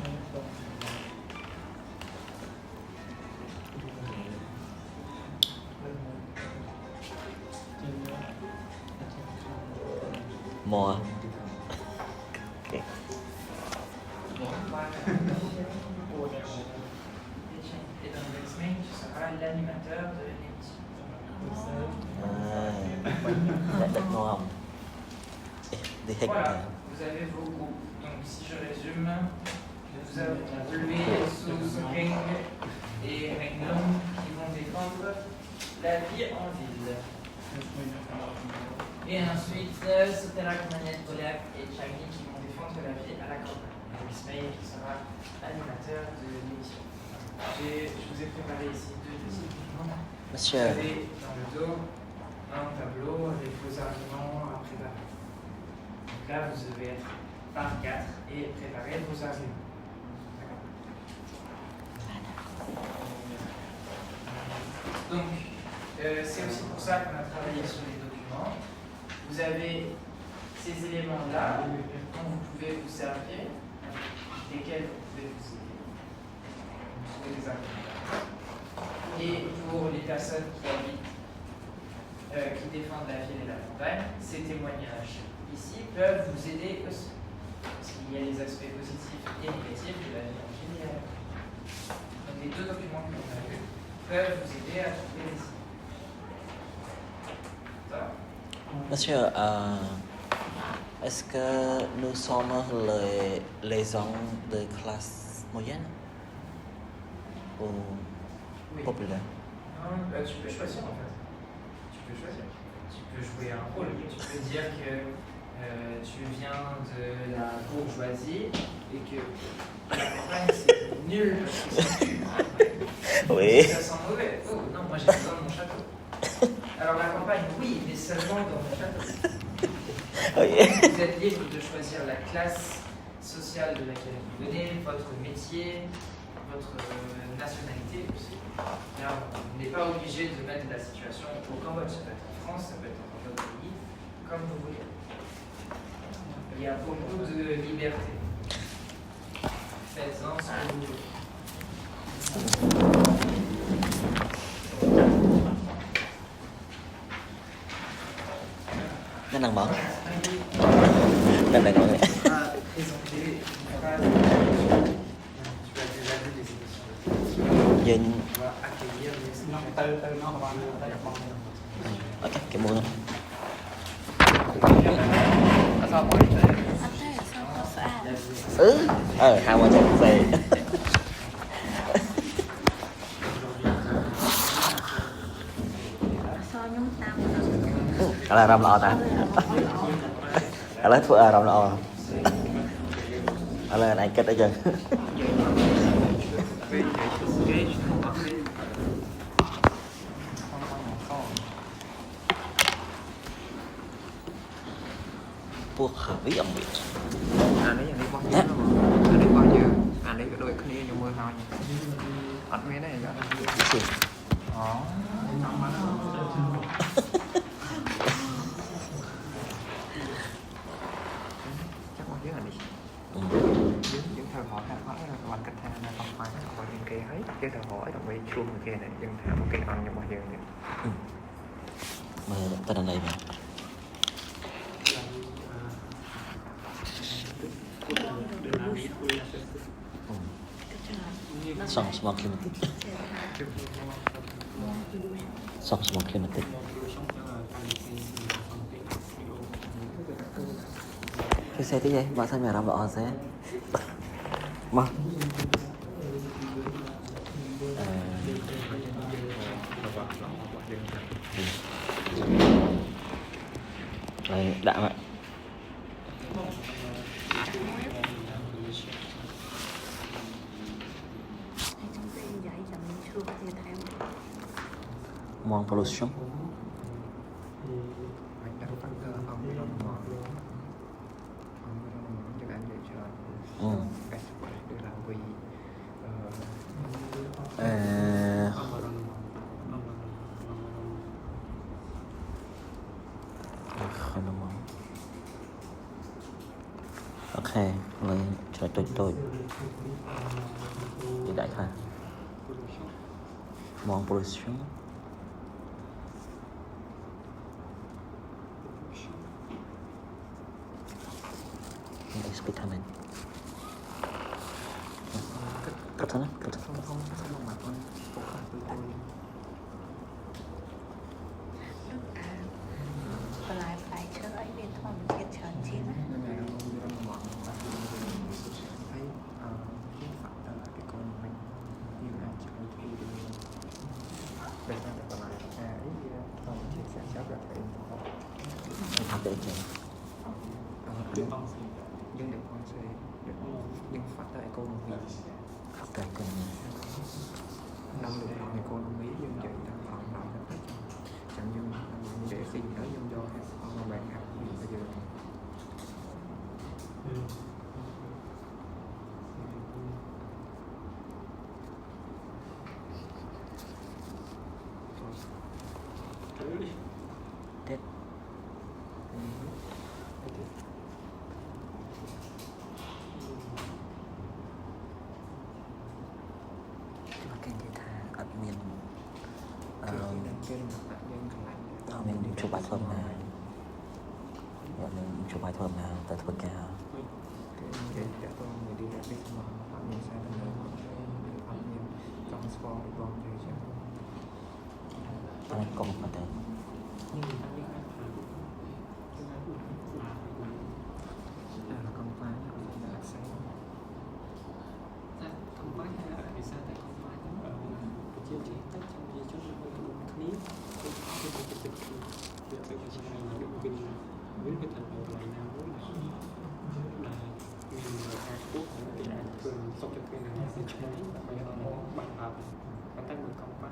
mùa ok Et dans le X-Men, tu seras l'animateur de l'émission. đất ngon không đi thích Voilà, vous avez vos groupes. Donc si je résume, vous avez Olvi, Sous, Keng et Renglong qui vont défendre la vie en ville. Et ensuite, Soterak, Manette, Goliath et Chagny qui vont défendre la vie à la campagne. Donc Ismail qui sera animateur de l'émission. Je vous ai préparé ici 2 documents. Vous monsieur avez dans le dos un tableau avec vos arguments à préparer. Donc là, vous devez être par 4 et préparer vos arguments. D'accord. Donc, c'est aussi pour ça qu'on a travaillé sur les documents. Vous avez ces éléments-là dont vous pouvez vous servir, desquels vous pouvez vous aider. Vous trouvez des arguments. Et pour les personnes qui habitent, qui défendent la ville et la campagne, ces témoignages ici peuvent vous aider aussi. Parce qu'il il y a les aspects positifs et négatifs de la vie en général. Donc les deux documents que l'on a vus peuvent vous aider à trouver des signes. Ça va? Monsieur, est-ce que nous sommes les gens de classe moyenne ou Oui. populaire? Non, tu peux choisir en fait. Tu peux choisir. Tu peux jouer un rôle. Tu peux dire que tu viens de la bourgeoisie et que la campagne c'est nul parce que Oui. ça sent mauvais. Oh non, moi j'ai besoin de mon château. Alors la campagne, oui, mais seulement dans mon château. Oui. Vous êtes libre de choisir la classe sociale de laquelle vous venez, votre métier, votre nationalité aussi. Alors, on n'est pas obligé de mettre la situation au Cambodge. Ça peut être en France, ça peut être dans un autre pays, comme vous voulez. Il y a beaucoup de liberté. Faites-en ce que vous voulez. Nó đang mở. Đang ngon đấy. Présenter une phrase. Tu as déjà vu des émissions. Dân. On va accueillir les từ nó vào đây bằng Ok, cái mua nó. sao mọi người Hai qua chạy về. Cái là rầm lọ ta. Cái là thua rầm lọ. Cái là này kết ở chân. Buộc ví ông Việt. អានេះបោះយើងអានេះបោះយើងអានេះក៏ដូចគ្នាខ្ញុំមើលហើយអត់មានទេអត់អូខ្ញុំមកchắc bោះយើងអានេះយើងត្រូវhỏiថាគាត់គាត់គិតថាណាកំបាញ់របស់យើងគេហើយយើងត្រូវhỏiដើម្បីជួបគេនេះយើងថាមកគេអន់របស់យើងនេះ Mà tên là này mà. Song small climatic. Song small climatic. Cái xe tí vậy, bạn sao mẹ làm lọ xe? Mà. Đây, đạm ạ. Mong pollution. Ok, lấy cho tôi thì đại khả mong pollution. Speak time in. Cắt thôi, cắt thôi. lại phải chơi điện thoại thiệt chán chi á. Nhưng để con sẽ được nhưng phát tại cô đồng ý Phát tại cô đồng ý năng lượng này cô đồng ý nhưng vậy ta còn lại là tất chẳng như để xin tới nhưng do con là bạn học gì bây giờ Tết. Kênh thì thà admin mình chụp bài thơm nào gọi là chụp bài thơm nào tại thuật cao Vậy để tôi người đi ra cái mà họ nhìn sang bên đây họ sẽ được âm nhạc transform được con thì sẽ Anh có một vấn đề. nhưng người ta biết ăn phải cái này cũng là là con phá nó sẽ là sáng không phải là vì sao tại không phải nó ở chiêu chỉ tất trong gì cho nó có một khí cái việc sự trong này là được kinh với cái thành phần này nào với là mình là ai quốc thì ai thường xong cho cái này sẽ cháy và bây giờ nó bằng hợp và tay mình không phải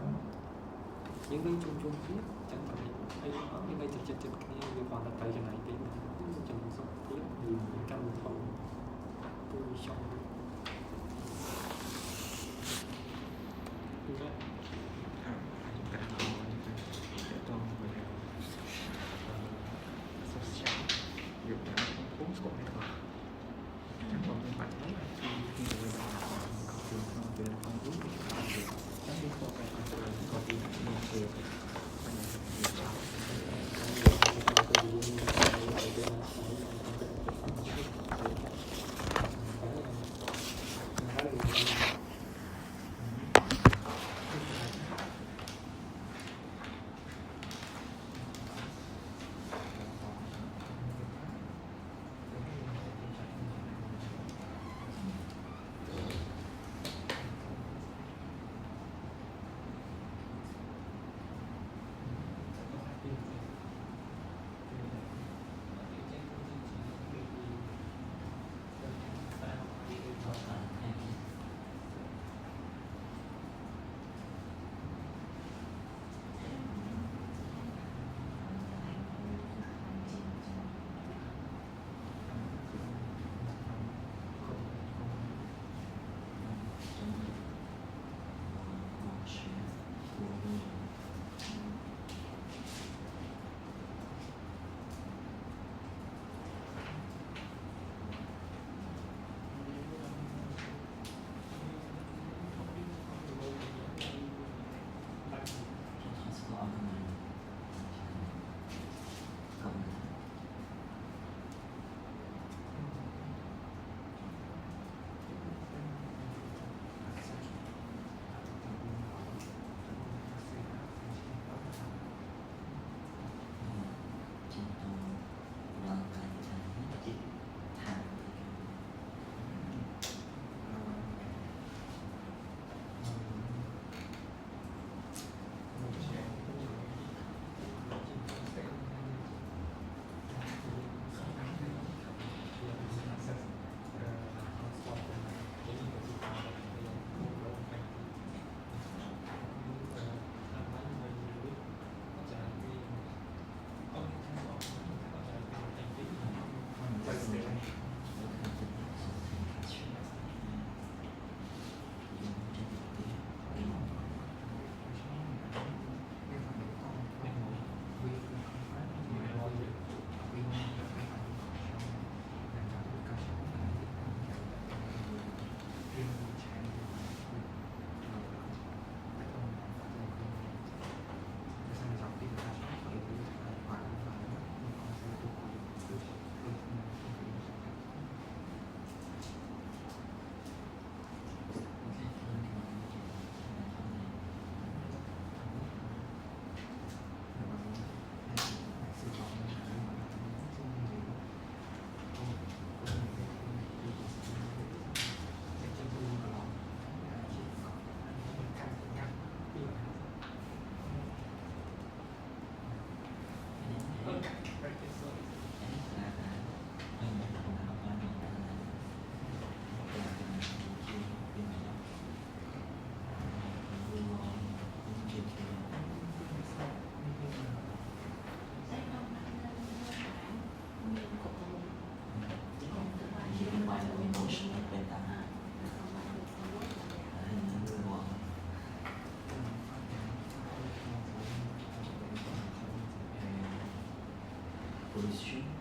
những cái chung phía chẳng phải hay nó những cái chật kia như còn là tay cho này thì mình chừng xong phía thì cầm phần tôi xong chúng ta để tôi về social dùng để cuốn sổ này thôi chắc còn những bạn thấy khi người ta làm có tiền không thì là không đúng thì chắc đi qua cái có tiền nên tiền anh ấy thì sao Position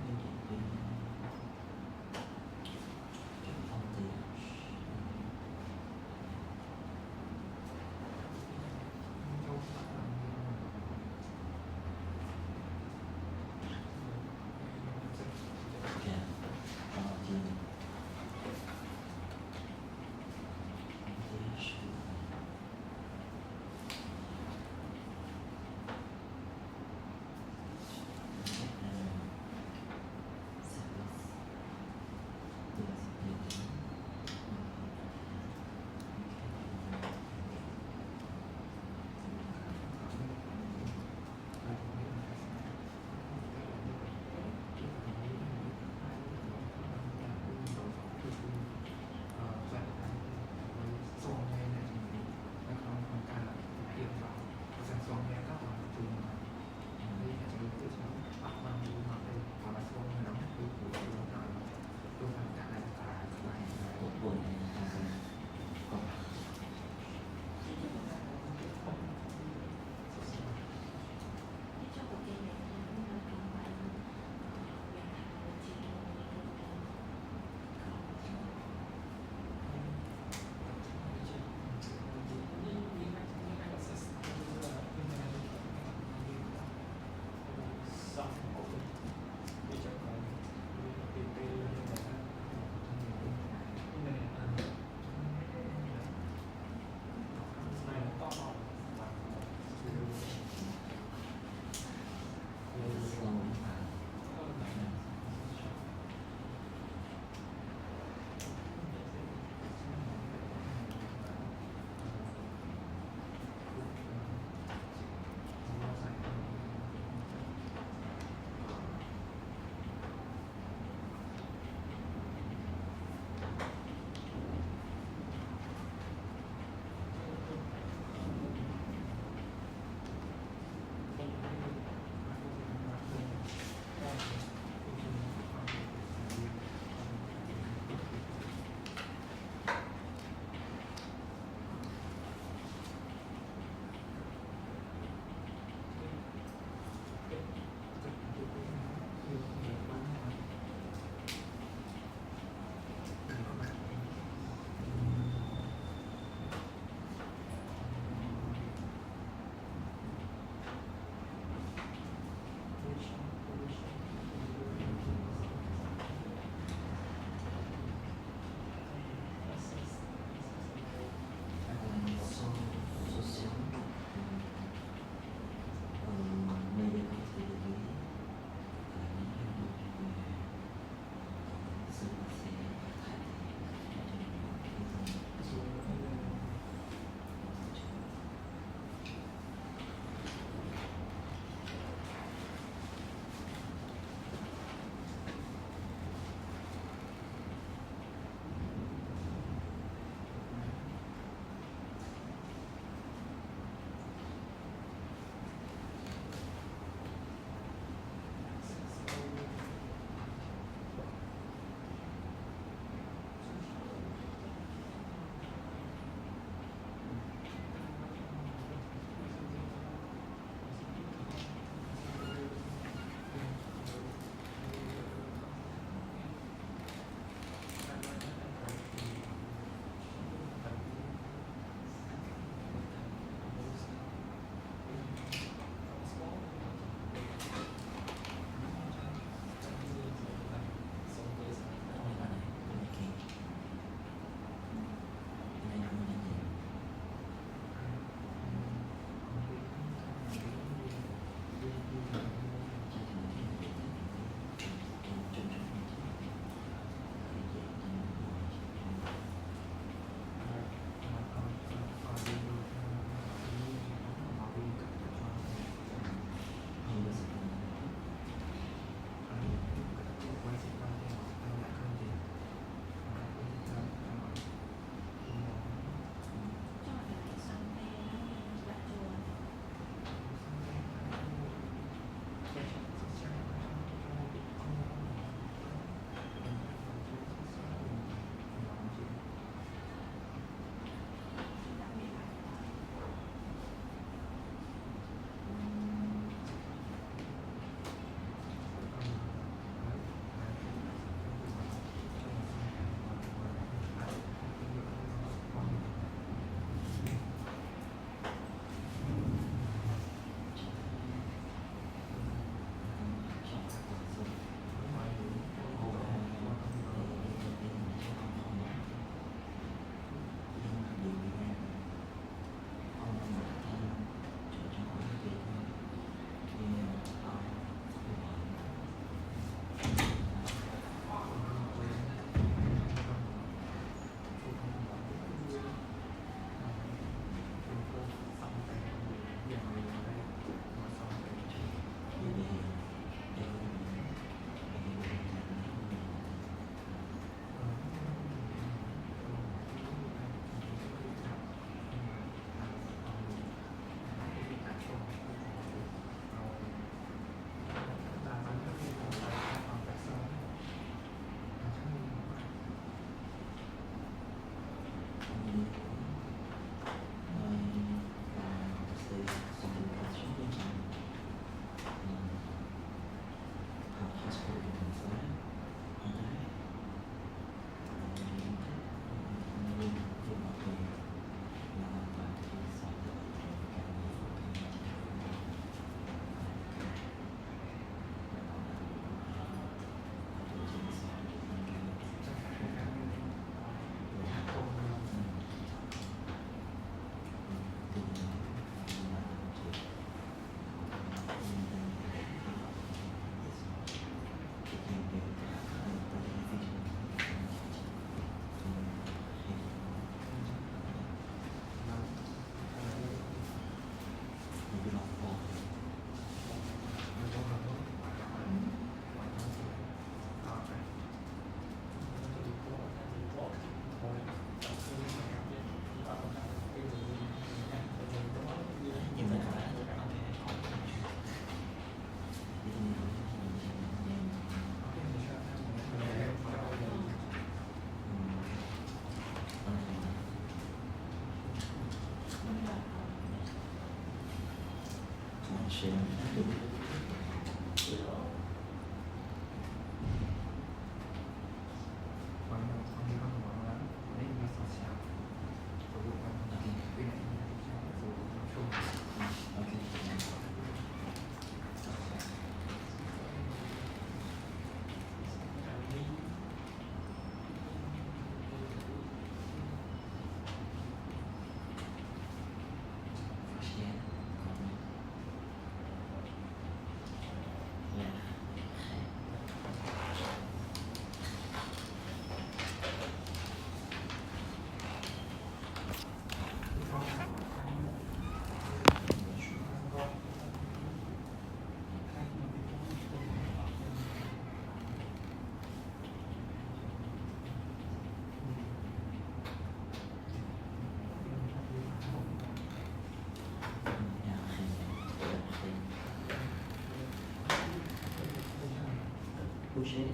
prochaine. Boucher,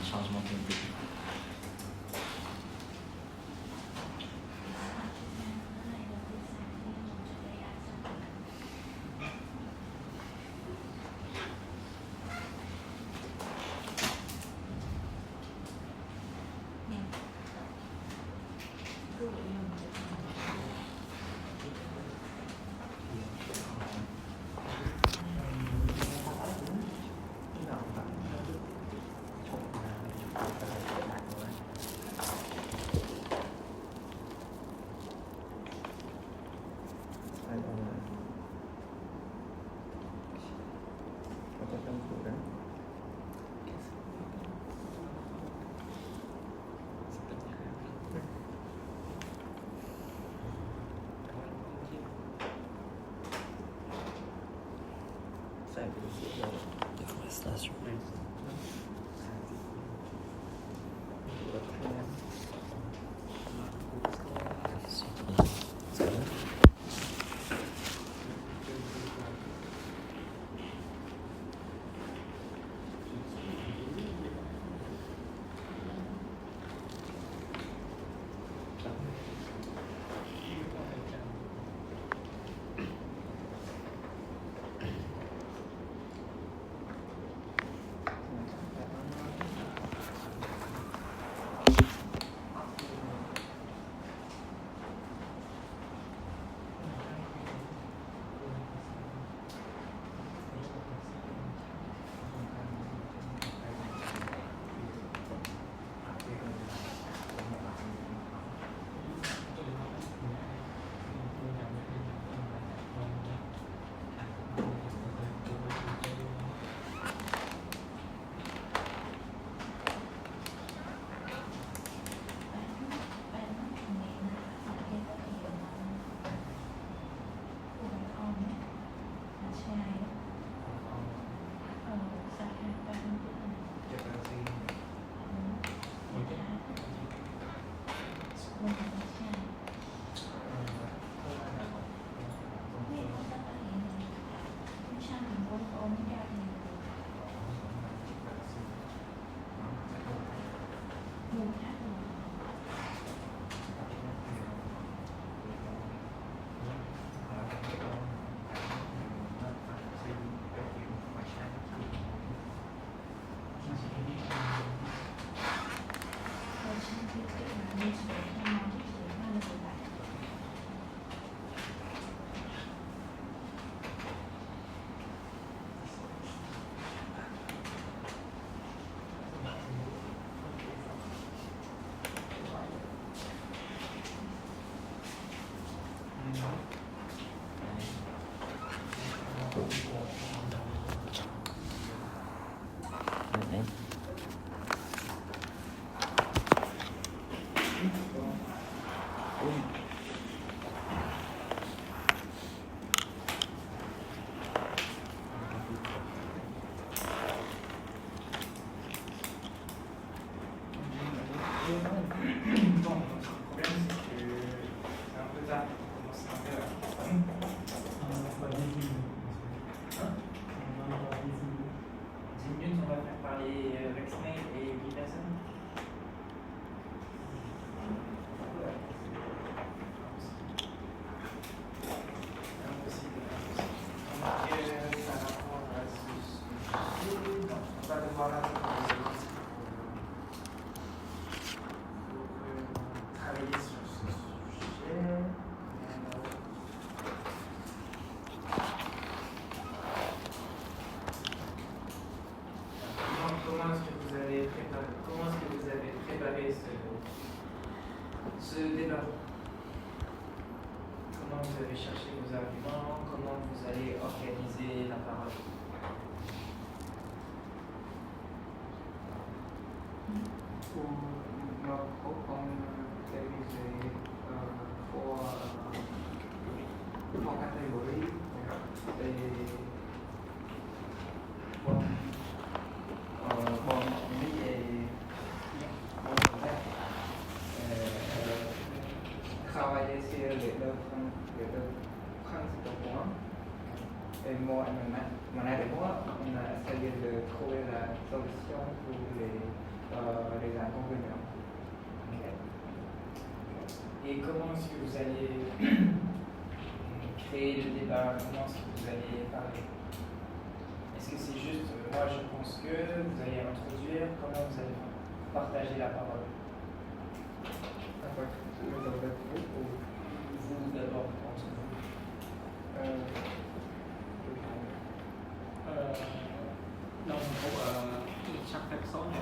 changement climatique. Déforestation. vous avez cherché vos arguments, comment vous allez organiser la parole. For category, one only travailler sur les principaux points et moi et mon moi, on a essayé de trouver la solution pour les inconvénients. Et comment est-ce que vous allez créer le débat? Comment est-ce que vous allez parler? Est-ce que c'est juste, moi je pense que vous allez introduire, comment vous allez partager la parole? Vous d'abord, entre vous. Donc pour chaque personne,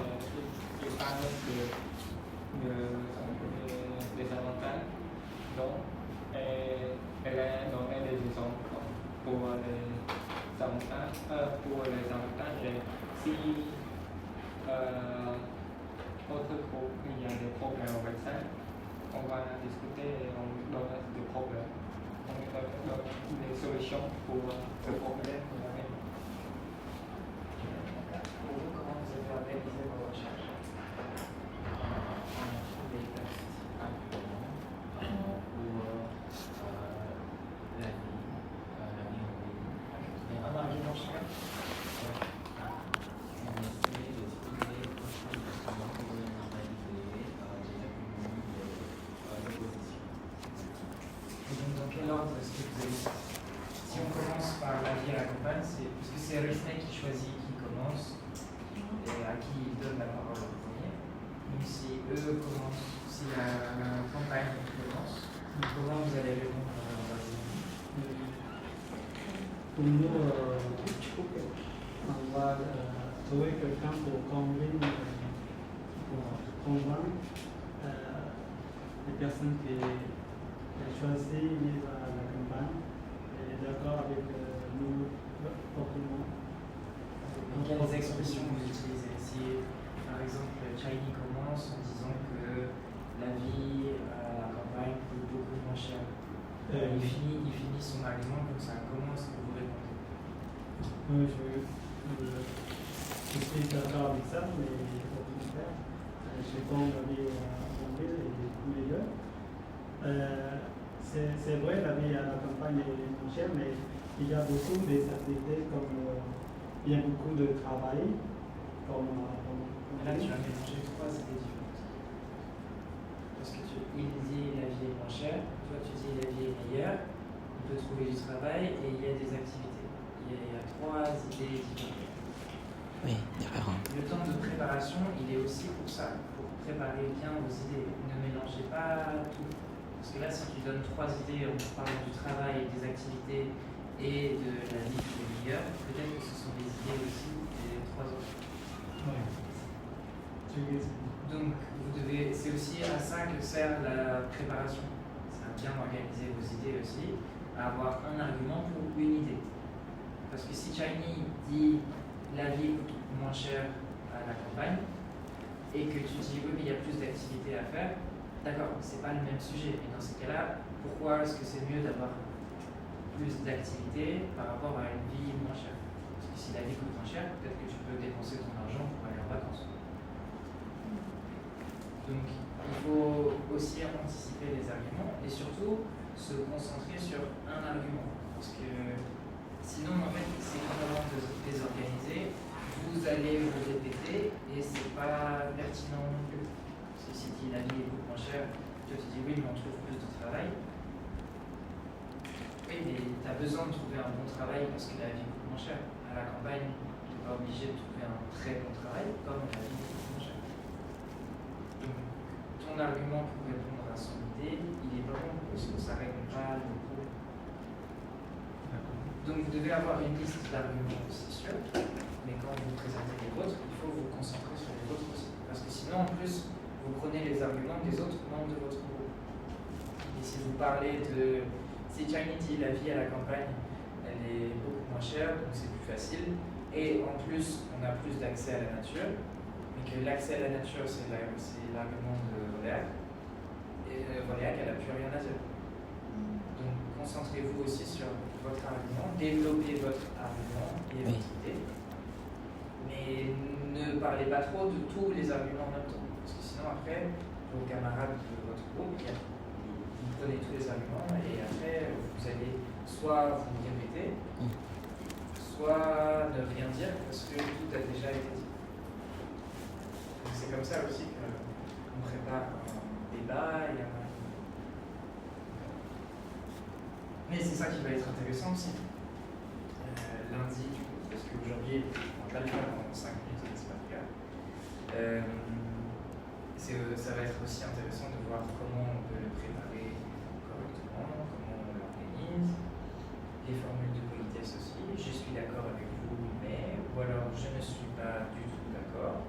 il parle des avantages. Donc, elle a donné des exemples pour les avantages. Et si autre groupe il y a des problèmes avec ça, on va discuter et on donne des problèmes. On donne des solutions pour ces problèmes. Pour vous, comment vous avez organisé vos recherches? Des textes actuellement pour la vie en ligne. Un argument chacun? On essaie de trouver comment on peut normaliser des arguments d'opposition. Et donc, dans quel ordre est-ce que vous allez? Si on commence par la vie à la campagne, c'est parce que c'est Risney qui choisit qui commence et à qui il donne la parole en premier. Donc, si eux commencent, si la campagne commence, comment vous allez répondre à leurs arguments? Pour nous, on va trouver quelqu'un pour convaincre les personnes qui ont choisi la campagne et d'accord avec nous proprement. Quelles expressions vous utilisez? Si par exemple Chiny commence en disant que la vie à la campagne coûte beaucoup moins cher, il finit son argument comme ça. Comment est-ce que vous répondez? Je suis d'accord avec ça, mais au contraire, je pense que la vie en ville est meilleure. C'est vrai, la vie à la campagne est moins chère, mais il y a beaucoup d'activités comme il y a beaucoup de travail. Là, tu as mélangé trois idées différentes. Parce que il dit la vie est moins chère, toi tu dis la vie est meilleure, on peut trouver du travail et il y a des activités. Il y a trois idées différentes. Oui, différent. Le temps de préparation, il est aussi pour ça, pour préparer bien vos idées. Ne mélangez pas tout. Parce que là, si tu donnes trois idées, on parle du travail, des activités et de la vie qui est meilleure, peut-être que ce sont des idées aussi des trois autres. Donc, c'est aussi à ça que sert la préparation. C'est à bien organiser vos idées aussi, à avoir un argument pour une idée. Parce que si Chiny dit la vie coûte moins cher à la campagne, et que tu dis oui, mais il y a plus d'activités à faire, d'accord, c'est pas le même sujet. Mais dans ces cas-là, pourquoi est-ce que c'est mieux d'avoir plus d'activités par rapport à une vie moins chère? Parce que si la vie coûte moins cher, peut-être que tu peux dépenser ton argent pour aller en vacances. Donc, il faut aussi anticiper les arguments et surtout se concentrer sur un argument. Parce que sinon, en fait, c'est complètement désorganisé. Vous allez vous répéter et c'est pas pertinent non plus. Parce que si tu dis la vie coûte moins cher, toi tu dis oui, mais on trouve plus de travail. Oui, mais tu as besoin de trouver un bon travail parce que la vie coûte moins cher. À la campagne, tu n'es pas obligé de trouver un très bon travail comme la vie coûte moins cher. Donc, ton argument pour répondre à son idée, il est pas bon parce que ça ne règle pas le problème. Donc, vous devez avoir une liste d'arguments, c'est sûr, mais quand vous présentez les vôtres, il faut vous concentrer sur les vôtres aussi. Parce que sinon, en plus, vous prenez les arguments des autres membres de votre groupe. Et si vous parlez de Si Chani dit la vie à la campagne, elle est beaucoup moins chère, donc c'est plus facile. Et en plus, on a plus d'accès à la nature. Mais que l'accès à la nature, c'est l'argument de Voléac. Et Voléac, elle n'a plus rien à dire. Donc concentrez-vous aussi sur votre argument, développez votre argument et votre idée. Mais ne parlez pas trop de tous les arguments en même temps. Parce que sinon, après, vos camarades de votre groupe, vous prenez tous les arguments et après, vous allez soit vous répéter, soit ne rien dire parce que tout a déjà été dit. Donc c'est comme ça aussi qu'on prépare un débat et mais c'est ça qui va être intéressant aussi. Lundi, du coup, parce qu'aujourd'hui, on va pas le faire en 5 minutes, c'est pas grave. Ça va être aussi intéressant de voir comment on peut le préparer correctement, comment on l'organise, les formules de politesse aussi. Je suis d'accord avec vous, mais, ou alors je ne suis pas du tout d'accord,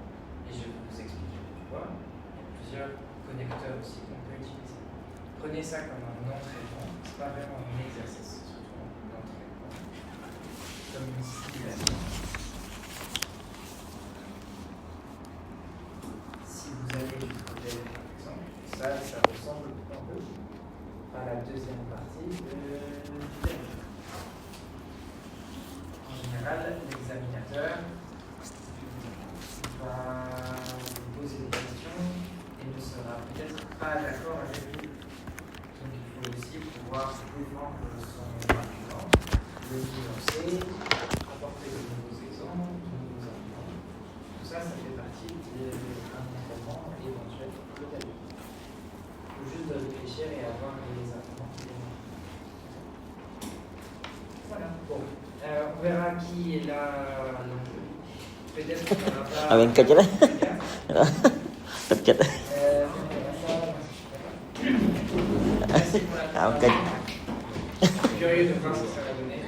et je vais vous expliquer pourquoi. Il y a plusieurs connecteurs aussi qu'on peut utiliser. Prenez ça comme un entraînement, c'est pas vraiment un exercice, c'est surtout un entraînement, comme une stimulation. Si vous avez une hypothèse, par exemple, ça ressemble un peu à la deuxième partie du thème. En général, l'examinateur va vous poser des questions et ne sera peut-être pas d'accord avec vous. Donc il faut aussi pouvoir défendre son argument, le nuancer, apporter de nouveaux exemples, de nouveaux arguments. Tout ça, ça fait partie d'un entraînement éventuel de la vie. Il faut juste réfléchir et avoir les arguments qui démarrent. Voilà. Bon. On verra qui est là. Peut-être qu'on n'aura pas. Amin ka dyan. Tagkat. Merci pour la Ok. curieux de voir ce que ça va donner.